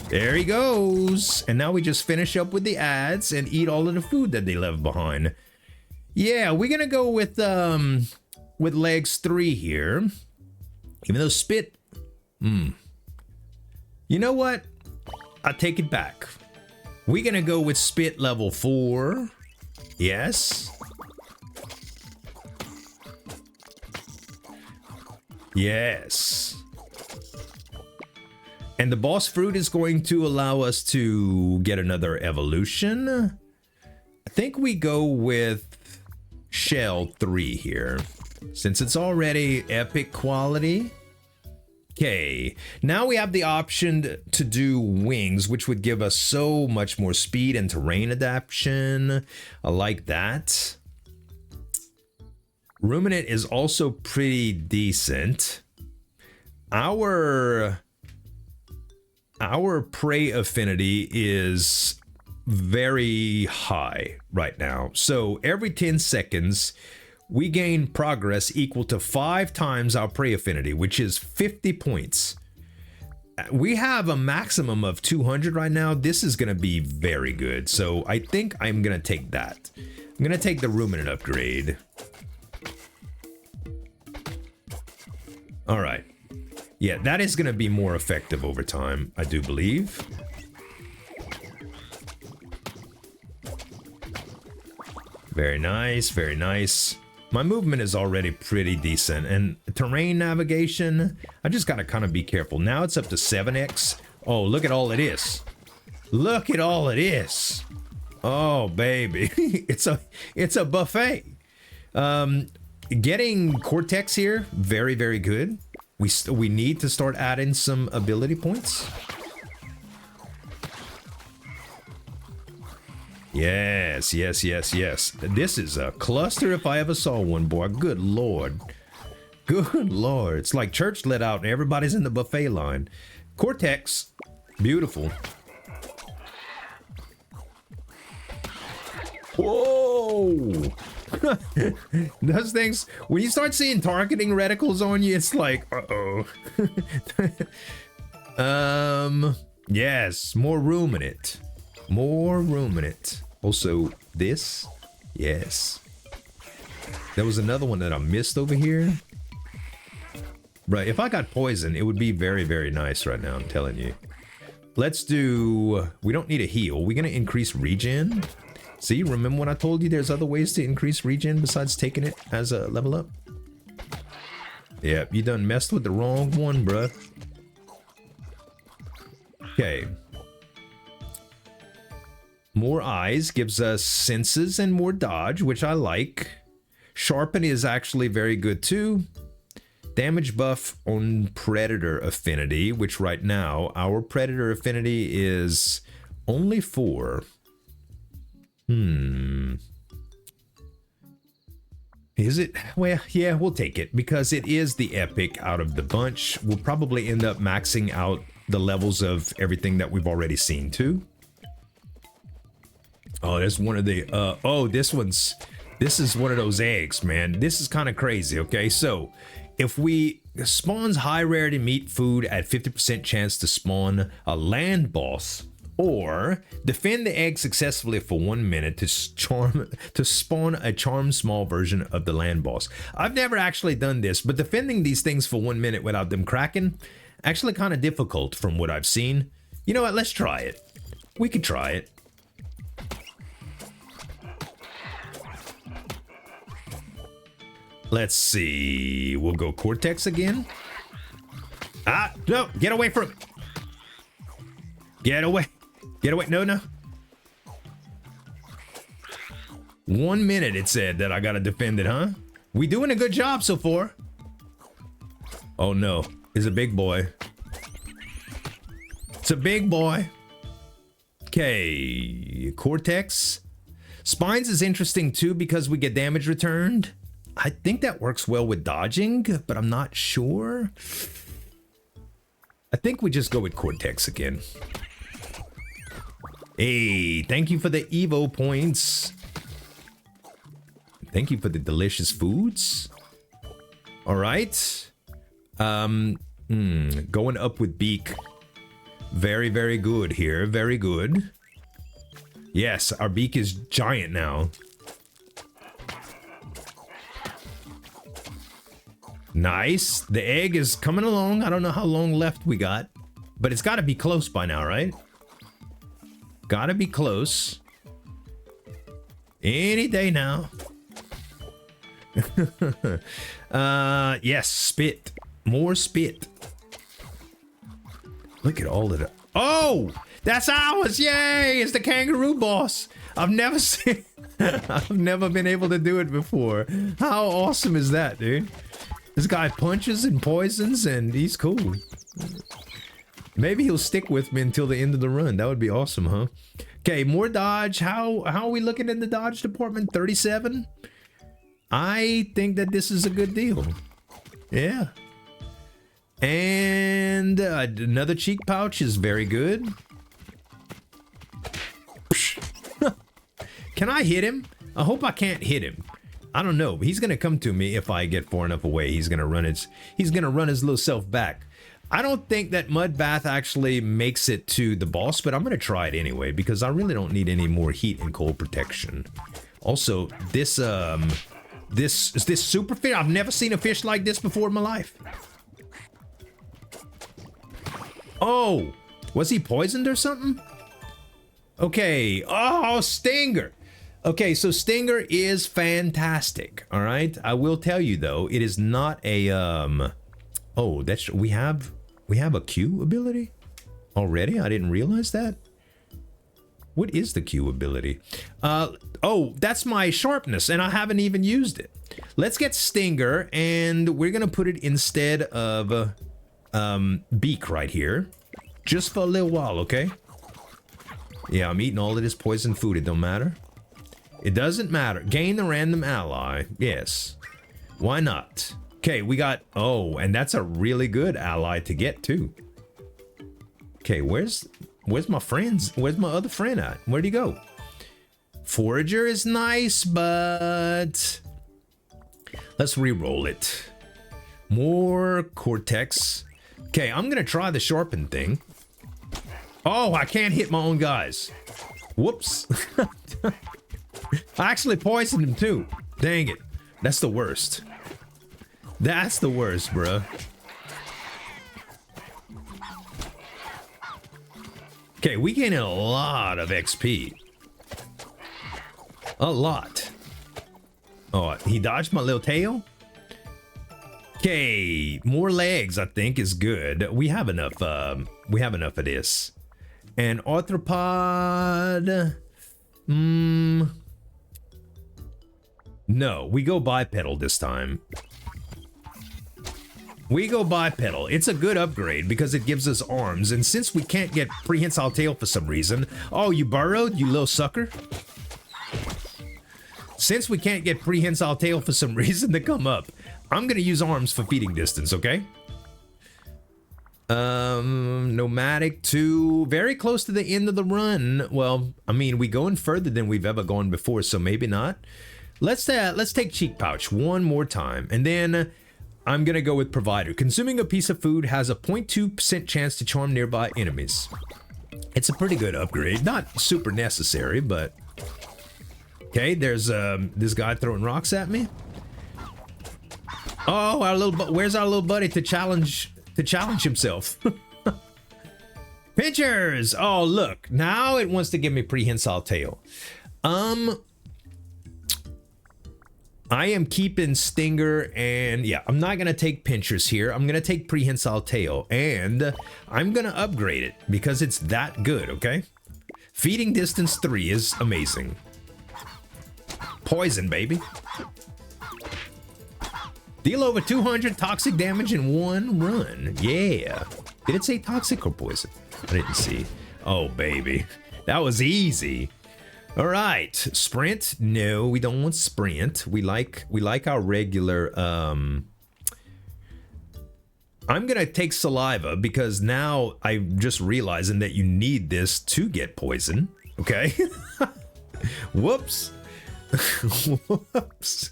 Speaker 1: There he goes. And now we just finish up with the ads and eat all of the food that they left behind. Yeah, we're gonna go with legs 3 here. Even though spit, you know what? I take it back. We're gonna go with spit level 4. Yes. Yes. And the boss fruit is going to allow us to get another evolution. I think we go with shell 3 here, since it's already epic quality. Okay, now we have the option to do wings, which would give us so much more speed and terrain adaptation. I like that. Ruminant is also pretty decent. Our prey affinity is very high right now. So every 10 seconds, we gain progress equal to 5 times our prey affinity, which is 50 points. We have a maximum of 200 right now. This is going to be very good. So I think I'm going to take that. I'm going to take the ruminant upgrade. All right. Yeah, that is going to be more effective over time, I do believe. Very nice, very nice. My movement is already pretty decent, and terrain navigation, I just gotta kind of be careful. Now it's up to 7x. Oh, look at all it is. Look at all it is. Oh, baby. It's a buffet. Getting Cortex here, very, very good. We need to start adding some ability points. Yes, yes, yes, yes. This is a cluster if I ever saw one, boy. Good lord. Good lord. It's like church let out and everybody's in the buffet line. Cortex. Beautiful. Whoa. Those things, when you start seeing targeting reticles on you, it's like, uh-oh. Yes, more room in it. More room in it. Also, this, yes. There was another one that I missed over here. Right, if I got poison, it would be very, very nice right now, I'm telling you. Let's do... We don't need a heal. We're going to increase regen. See, remember when I told you there's other ways to increase regen besides taking it as a level up? Yep, you done messed with the wrong one, bruh. Okay. More eyes gives us senses and more dodge, which I like. Sharpen is actually very good too. Damage buff on predator affinity, which right now our predator affinity is only 4. Is it? Well, yeah, we'll take it because it is the epic out of the bunch. We'll probably end up maxing out the levels of everything that we've already seen too. Oh, there's one of the, oh, this is one of those eggs, man. This is kind of crazy, okay? So, if we spawns high rarity meat food at 50% chance to spawn a land boss, or defend the egg successfully for 1 minute to spawn a charmed small version of the land boss. I've never actually done this, but defending these things for 1 minute without them cracking, actually kind of difficult from what I've seen. You know what? Let's try it. We could try it. Let's see. We'll go Cortex again. Ah, no, get away from it. Get away. Get away. No, no. 1 minute it said that I gotta defend it, huh? We doing a good job so far. Oh no, it's a big boy. It's a big boy. Okay, Cortex. Spines is interesting too because we get damage returned. I think that works well with dodging, but I'm not sure. I think we just go with Cortex again. Hey, thank you for the Evo points. Thank you for the delicious foods. All right. Going up with Beak. Very, very good here. Very good. Yes, our Beak is giant now. Nice. The egg is coming along. I don't know how long left we got, but it's got to be close by now, right? Got to be close. Any day now. Yes, spit. More spit. Look at all of it. Oh, that's ours. Yay. It's the kangaroo boss. I've never seen, I've never been able to do it before. How awesome is that, dude? This guy punches and poisons, and he's cool. Maybe he'll stick with me until the end of the run. That would be awesome, huh? Okay, more dodge. How are we looking in the dodge department? 37? I think that this is a good deal. Yeah. And another cheek pouch is very good. Can I hit him? I hope I can't hit him. I don't know. He's gonna come to me if I get far enough away. He's gonna run his little self back. I don't think that mud bath actually makes it to the boss, but I'm gonna try it anyway because I really don't need any more heat and cold protection. Also, this super fish. I've never seen a fish like this before in my life. Oh, was he poisoned or something? Okay. Oh, Stinger. Okay, so Stinger is fantastic. All right, I will tell you though, it is not a Oh, that's we have a Q ability already. I didn't realize that. What is the Q ability? Oh, that's my sharpness, and I haven't even used it. Let's get Stinger, and we're gonna put it instead of Beak right here, just for a little while. Okay. Yeah, I'm eating all of this poison food. It don't matter. It doesn't matter. Gain the random ally. Yes. Why not? Okay, we got... Oh, and that's a really good ally to get, too. Okay, where's my friends? Where's my other friend at? Where'd he go? Forager is nice, but... Let's re-roll it. More Cortex. Okay, I'm going to try the sharpen thing. Oh, I can't hit my own guys. Whoops. I actually poisoned him too. Dang it. That's the worst. That's the worst, bruh. Okay, we gain a lot of XP. A lot. Oh, he dodged my little tail? Okay, more legs I think is good. We have enough of this. And Arthropod. No, we go bipedal this time. We go bipedal. It's a good upgrade because it gives us arms. And since we can't get prehensile tail for some reason. Oh, you burrowed, you little sucker? Since we can't get prehensile tail for some reason to come up, I'm gonna use arms for feeding distance, okay? Nomadic 2, very close to the end of the run. Well, I mean, we going further than we've ever gone before, so maybe not. Let's take cheek pouch one more time, and then I'm gonna go with provider. Consuming a piece of food has a 0.2% chance to charm nearby enemies. It's a pretty good upgrade, not super necessary, but okay. There's this guy throwing rocks at me. Oh, where's our little buddy to challenge himself? Pinchers! Oh, look. Now it wants to give me prehensile tail. I am keeping Stinger, and yeah, I'm not gonna take pinchers here. I'm gonna take prehensile tail, and I'm gonna upgrade it because it's that good, okay? Feeding distance 3 is amazing. Poison, baby. Deal over 200 toxic damage in one run. Yeah. Did it say toxic or poison? I didn't see. Oh, baby. That was easy. All right. Sprint. No, we don't want sprint. We like our regular... I'm going to take Saliva because now I'm just realizing that you need this to get poison. Okay. Whoops. Whoops.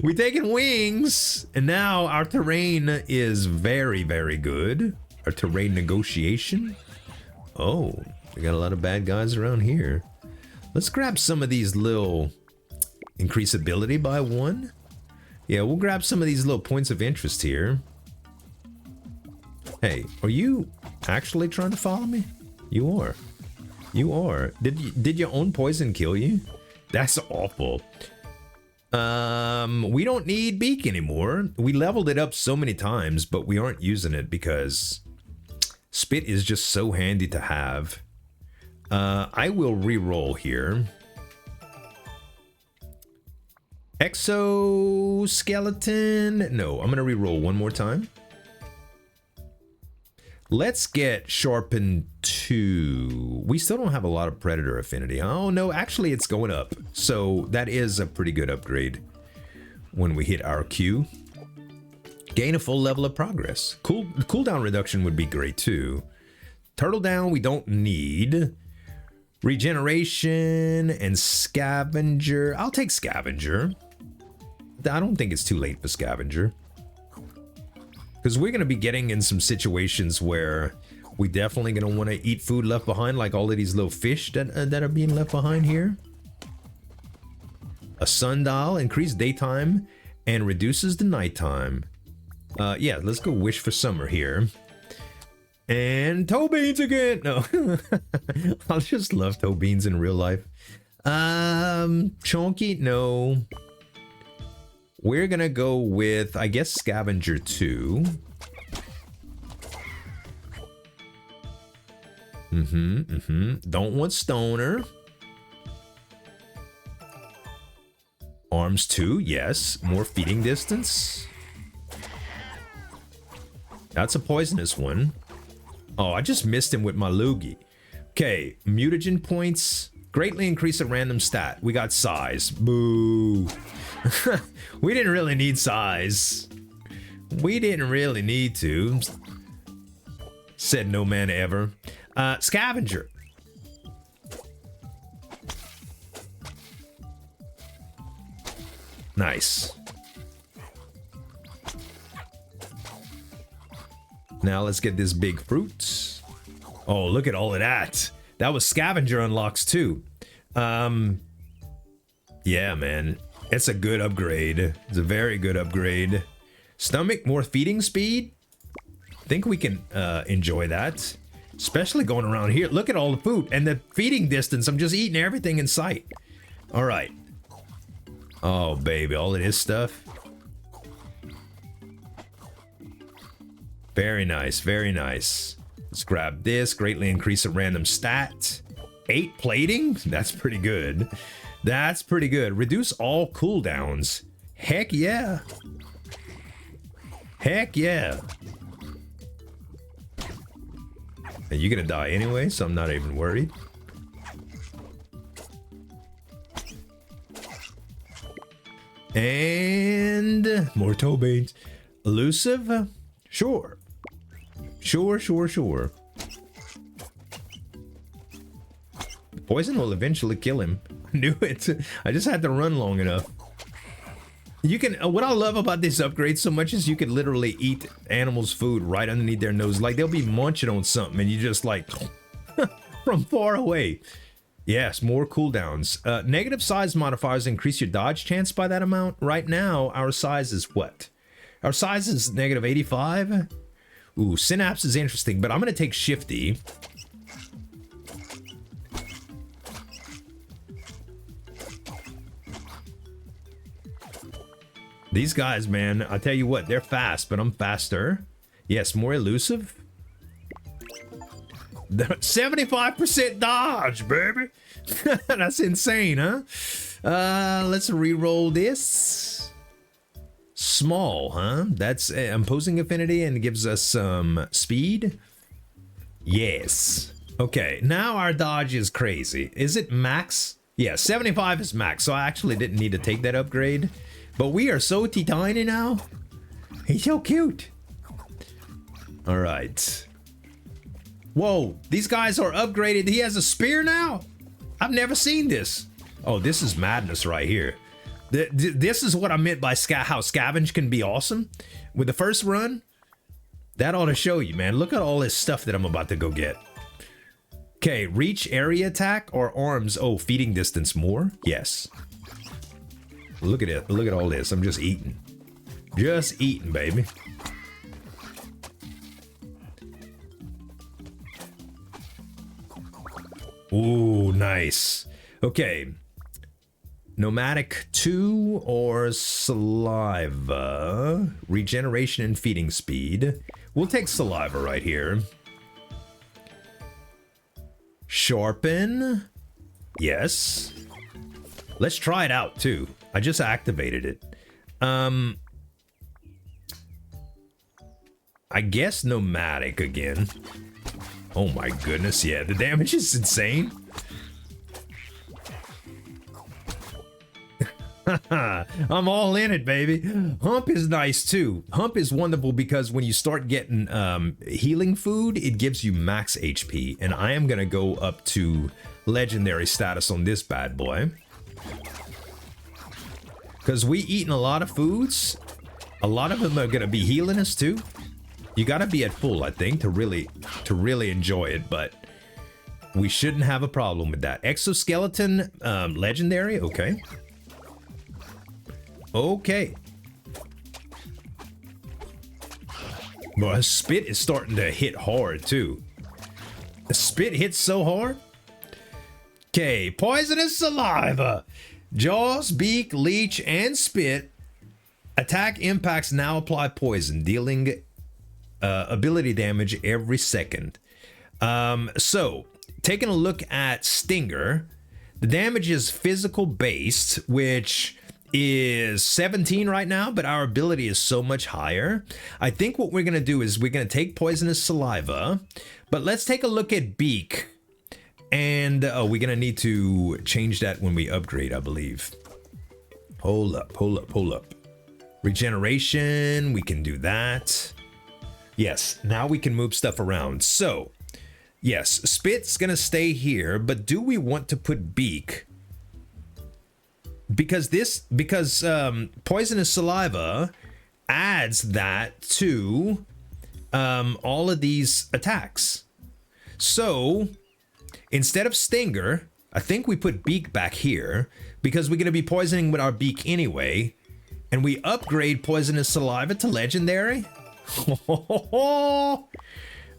Speaker 1: We taking wings, and now our terrain is very, very good. Our terrain negotiation. Oh, we got a lot of bad guys around here. Let's grab some of these little increase ability by 1. Yeah, we'll grab some of these little points of interest here. Hey, are you actually trying to follow me? You are. You are. Did your own poison kill you? That's awful. We don't need Beak anymore. We leveled it up so many times, but we aren't using it because Spit is just so handy to have. I will re-roll here. Exoskeleton. No, I'm gonna re-roll one more time. Let's get Sharpened 2. We still don't have a lot of Predator affinity. Oh no, actually it's going up. So that is a pretty good upgrade when we hit our Q. Gain a full level of progress. Cooldown reduction would be great too. Turtle down we don't need. Regeneration and Scavenger. I'll take Scavenger. I don't think it's too late for Scavenger. Because we're going to be getting in some situations where we definitely going to want to eat food left behind, like all of these little fish that are being left behind here. A sundial, increase daytime and reduces the nighttime. Yeah, let's go wish for summer here. And toe beans again. No, I just love toe beans in real life. Chunky, no. We're gonna go with, I guess, Scavenger 2. Don't want Stoner. Arms 2, yes. More feeding distance. That's a poisonous one. Oh, I just missed him with my Loogie. Okay, mutagen points. Greatly increase a random stat. We got size. Boo. We didn't really need size. We didn't really need to. Said no man ever. Scavenger. Nice. Now let's get this big fruit. Oh, look at all of that. That was Scavenger unlocks too. Yeah, man. It's a good upgrade. It's a very good upgrade. Stomach, more feeding speed. I think we can enjoy that. Especially going around here. Look at all the food and the feeding distance. I'm just eating everything in sight. All right. Oh, baby, all of this stuff. Very nice, very nice. Let's grab this. Greatly increase a random stat. 8 plating? That's pretty good. That's pretty good. Reduce all cooldowns. Heck yeah. Heck yeah. And you're gonna die anyway, so I'm not even worried. And more toe veins. Elusive? Sure. Sure. Poison will eventually kill him. I knew it. I just had to run long enough. You can, what I love about this upgrade so much is you can literally eat animals' food right underneath their nose. Like they'll be munching on something and you just like, from far away. Yes, more cooldowns. Negative size modifiers increase your dodge chance by that amount. Right now, our size is what? Our size is negative 85. Ooh, Synapse is interesting, but I'm going to take Shifty. These guys, man, I tell you what, they're fast, but I'm faster. Yes, more elusive. 75% dodge, baby. That's insane, huh? Let's re-roll this. Small, huh? That's imposing affinity and gives us some speed. Yes. Okay, now our dodge is crazy. Is it max? Yeah, 75 is max, so I actually didn't need to take that upgrade. But we are so tiny now. He's so cute. All right. Whoa, these guys are upgraded. He has a spear now? I've never seen this. Oh, this is madness right here. This is what I meant by how Scavenge can be awesome. With the first run, that ought to show you, man. Look at all this stuff that I'm about to go get. Okay, reach area attack or arms. Oh, feeding distance more? Yes. Look at it. Look at all this. I'm just eating. Just eating, baby. Ooh, nice. Okay. Nomadic 2 or Saliva. Regeneration and feeding speed. We'll take Saliva right here. Sharpen. Yes. Let's try it out too. I just activated it. I guess nomadic again. Oh my goodness, yeah, the damage is insane. I'm all in it, baby. Hump is nice too. Hump is wonderful because when you start getting healing food, it gives you max HP. And I am gonna go up to legendary status on this bad boy. Because we eating a lot of foods. A lot of them are gonna be healing us too. You gotta be at full, I think, to really enjoy it, but we shouldn't have a problem with that. Exoskeleton, legendary, okay. Okay. Well, spit is starting to hit hard too. The spit hits so hard. Okay, poisonous saliva. Jaws, beak, leech, and spit. Attack impacts now apply poison, dealing ability damage every second. So, taking a look at Stinger, the damage is physical based, which is 17 right now, but our ability is so much higher. I think what we're going to do is we're going to take poisonous saliva, but let's take a look at beak. And we're going to need to change that when we upgrade, I believe. Hold up. Regeneration, we can do that. Yes, now we can move stuff around. So, yes, spit's going to stay here, but do we want to put beak? Because poisonous saliva adds that to all of these attacks. So instead of Stinger, I think we put beak back here because we're going to be poisoning with our beak anyway. And we upgrade poisonous saliva to legendary.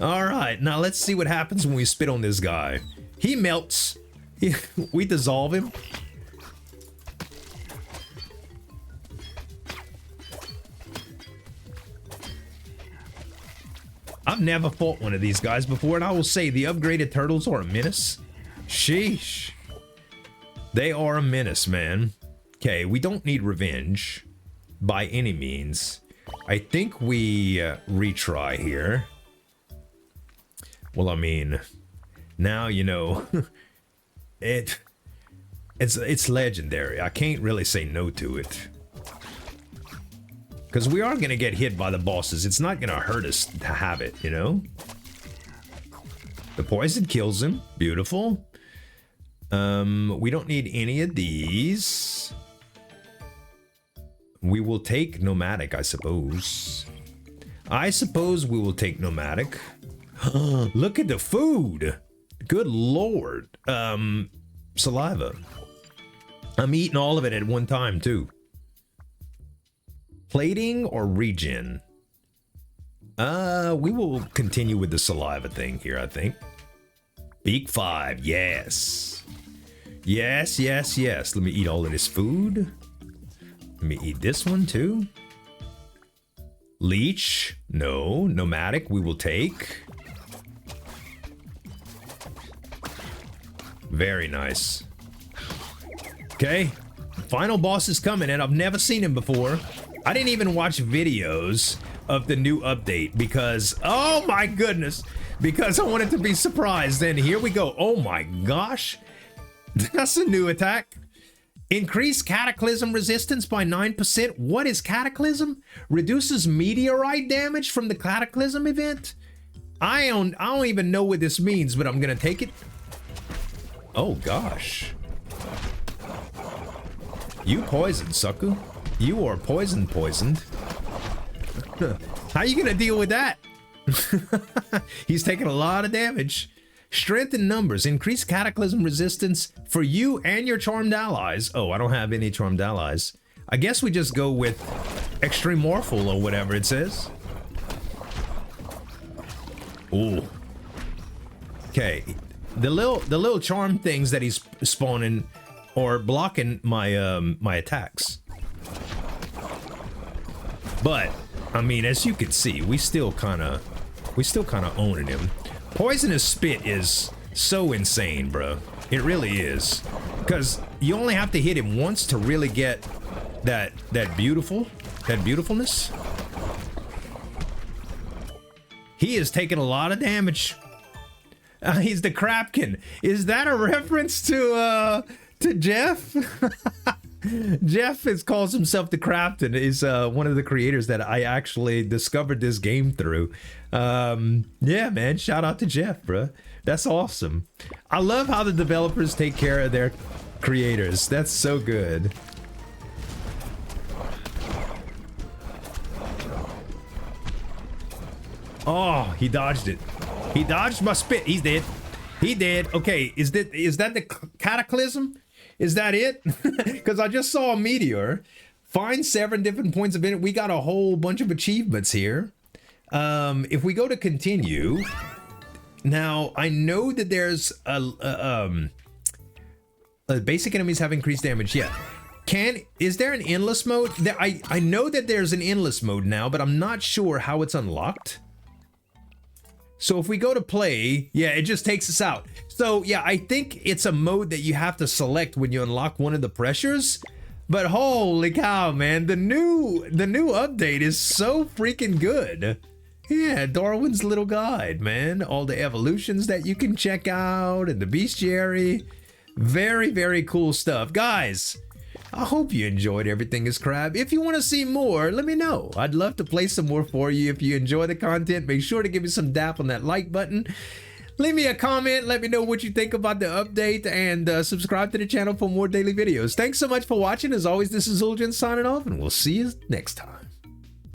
Speaker 1: All right, now let's see what happens when we spit on this guy. He melts. We dissolve him. I've never fought one of these guys before, and I will say the upgraded turtles are a menace. Sheesh. They are a menace, man. Okay, we don't need revenge by any means. I think we retry here. Well, I mean, now you know it's legendary. I can't really say no to it. Because we are going to get hit by the bosses. It's not going to hurt us to have it, you know? The poison kills him. Beautiful. We don't need any of these. We will take nomadic, I suppose. I suppose we will take nomadic. Look at the food. Good lord. Saliva. I'm eating all of it at one time, too. Plating or regen? We will continue with the saliva thing here, I think. Beak 5, yes. Yes, yes, yes. Let me eat all of this food. Let me eat this one too. Leech, no. Nomadic, we will take. Very nice. Okay, final boss is coming, and I've never seen him before. I didn't even watch videos of the new update because, oh my goodness, because I wanted to be surprised. And here we go. Oh my gosh. That's a new attack. Increase cataclysm resistance by 9%. What is cataclysm? Reduces meteorite damage from the cataclysm event? I don't even know what this means, but I'm gonna take it. Oh gosh. You poisoned, sucker. You are poisoned. How you gonna deal with that? He's taking a lot of damage. Strength in numbers. Increase cataclysm resistance for you and your charmed allies. Oh, I don't have any charmed allies. I guess we just go with extremorphal or whatever it says. Ooh. Okay. The little charm things that he's spawning or blocking my my attacks. But I mean, as you can see, we still kind of owning him. Poisonous spit is so insane, bro. It really is, because you only have to hit him once to really get that beautifulness. He is taking a lot of damage. He's the Krabken. Is that a reference to Jeff? Jeff calls himself the Krabken. Is one of the creators that I actually discovered this game through. Yeah, man. Shout out to Jeff, bro. That's awesome. I love how the developers take care of their creators. That's so good. Oh, he dodged it. He dodged my spit. He's dead. He dead. Okay, is that the cataclysm? Is that it? Because I just saw a meteor. Find 7 different points of it. We got a whole bunch of achievements here. If we go to continue, now I know that there's basic enemies have increased damage. Yeah. Is there an endless mode? I know that there's an endless mode now, but I'm not sure how it's unlocked. So if we go to play, yeah, it just takes us out. So yeah, I think it's a mode that you have to select when you unlock one of the pressures. But holy cow, man, the new update is so freaking good. Yeah, Darwin's little guide, man. All the evolutions that you can check out and the bestiary. Very, very cool stuff. Guys, I hope you enjoyed Everything is Crab. If you want to see more, let me know. I'd love to play some more for you. If you enjoy the content, make sure to give me some dap on that like button. Leave me a comment. Let me know what you think about the update, and subscribe to the channel for more daily videos. Thanks so much for watching. As always, this is Zul'jin signing off, and we'll see you next time.